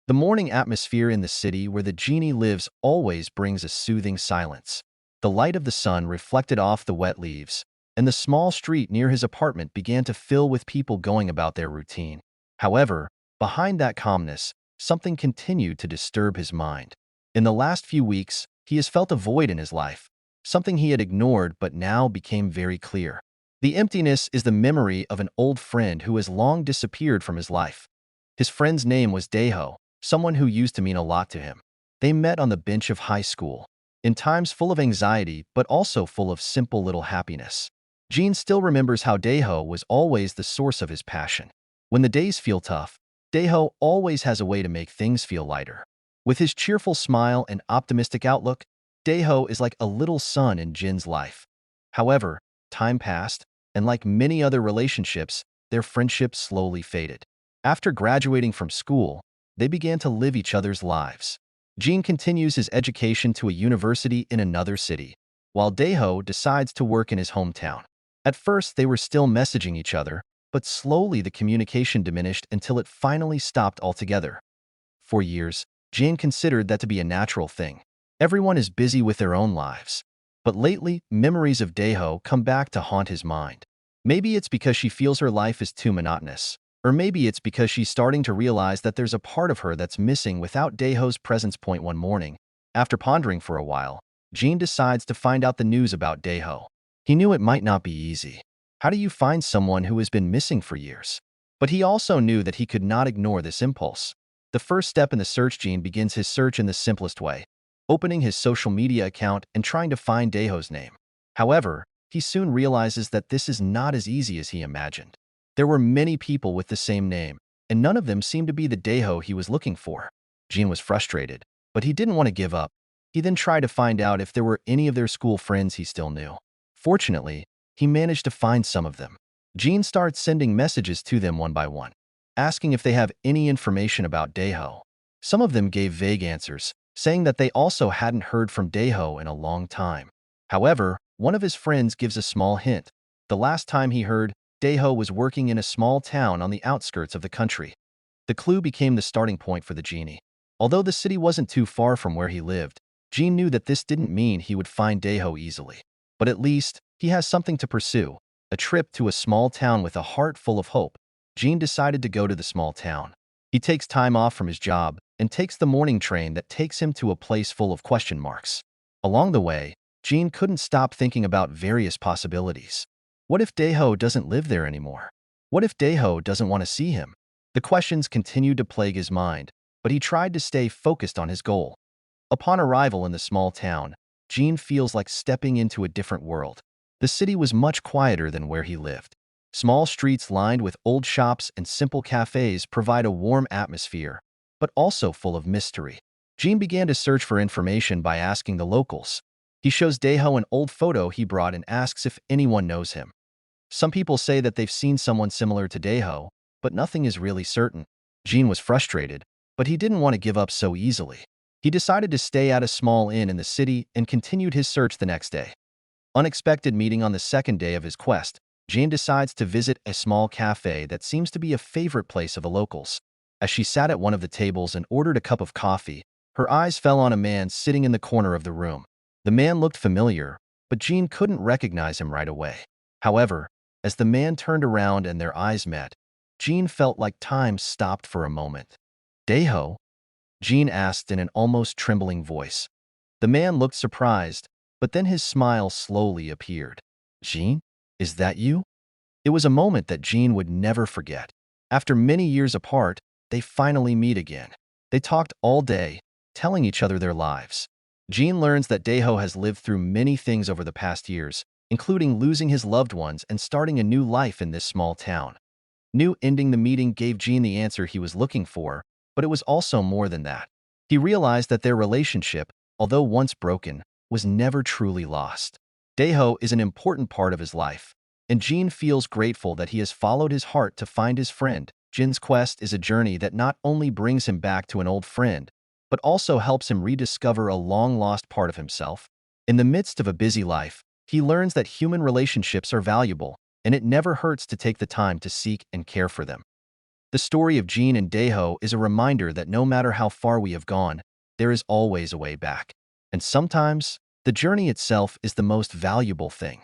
The morning atmosphere in the city where the genie lives always brings a soothing silence. The light of the sun reflected off the wet leaves, and the small street near his apartment began to fill with people going about their routine. However, behind that calmness, something continued to disturb his mind. In the last few weeks, he has felt a void in his life, something he had ignored but now became very clear. The emptiness is the memory of an old friend who has long disappeared from his life. His friend's name was Daeho, someone who used to mean a lot to him. They met on the bench of high school, in times full of anxiety but also full of simple little happiness. Jean still remembers how Daeho was always the source of his passion. When the days feel tough, Daeho always has a way to make things feel lighter. With his cheerful smile and optimistic outlook, Daeho is like a little sun in Jin's life. However, time passed, and like many other relationships, their friendship slowly faded. After graduating from school, they began to live each other's lives. Jean continues his education to a university in another city, while Daeho decides to work in his hometown. At first, they were still messaging each other, but slowly the communication diminished until it finally stopped altogether. For years, Jean considered that to be a natural thing. Everyone is busy with their own lives. But lately, memories of Daeho come back to haunt his mind. Maybe it's because she feels her life is too monotonous. Or maybe it's because she's starting to realize that there's a part of her that's missing without Daeho's presence. One morning, after pondering for a while, Jean decides to find out the news about Daeho. He knew it might not be easy. How do you find someone who has been missing for years? But he also knew that he could not ignore this impulse. The first step in the search. Jean begins his search in the simplest way, opening his social media account and trying to find Daeho's name. However, he soon realizes that this is not as easy as he imagined. There were many people with the same name, and none of them seemed to be the Daeho he was looking for. Jean was frustrated, but he didn't want to give up. He then tried to find out if there were any of their school friends he still knew. Fortunately, he managed to find some of them. Jean starts sending messages to them one by one, asking if they have any information about Daeho. Some of them gave vague answers, saying that they also hadn't heard from Daeho in a long time. However, one of his friends gives a small hint. The last time he heard, Daeho was working in a small town on the outskirts of the country. The clue became the starting point for the genie. Although the city wasn't too far from where he lived, Jean knew that this didn't mean he would find Daeho easily. But at least, he has something to pursue, a trip to a small town with a heart full of hope. Jean decided to go to the small town. He takes time off from his job and takes the morning train that takes him to a place full of question marks. Along the way, Jean couldn't stop thinking about various possibilities. What if Daeho doesn't live there anymore? What if Daeho doesn't want to see him? The questions continued to plague his mind, but he tried to stay focused on his goal. Upon arrival in the small town, Jean feels like stepping into a different world. The city was much quieter than where he lived. Small streets lined with old shops and simple cafes provide a warm atmosphere, but also full of mystery. Jean began to search for information by asking the locals. He shows Daeho an old photo he brought and asks if anyone knows him. Some people say that they've seen someone similar to Daeho, but nothing is really certain. Jean was frustrated, but he didn't want to give up so easily. He decided to stay at a small inn in the city and continued his search the next day. Unexpected meeting on the second day of his quest, Jean decides to visit a small cafe that seems to be a favorite place of the locals. As she sat at one of the tables and ordered a cup of coffee, her eyes fell on a man sitting in the corner of the room. The man looked familiar, but Jean couldn't recognize him right away. However, as the man turned around and their eyes met, Jean felt like time stopped for a moment. "Daeho?" Jean asked in an almost trembling voice. The man looked surprised, but then his smile slowly appeared. "Jean, is that you?" It was a moment that Jean would never forget. After many years apart, they finally meet again. They talked all day, telling each other their lives. Jean learns that Daeho has lived through many things over the past years, including losing his loved ones and starting a new life in this small town. New ending the meeting gave Jean the answer he was looking for, but it was also more than that. He realized that their relationship, although once broken, was never truly lost. Daeho is an important part of his life, and Jean feels grateful that he has followed his heart to find his friend. Jin's quest is a journey that not only brings him back to an old friend, but also helps him rediscover a long-lost part of himself. In the midst of a busy life, he learns that human relationships are valuable, and it never hurts to take the time to seek and care for them. The story of Jean and Daeho is a reminder that no matter how far we have gone, there is always a way back. And sometimes, the journey itself is the most valuable thing.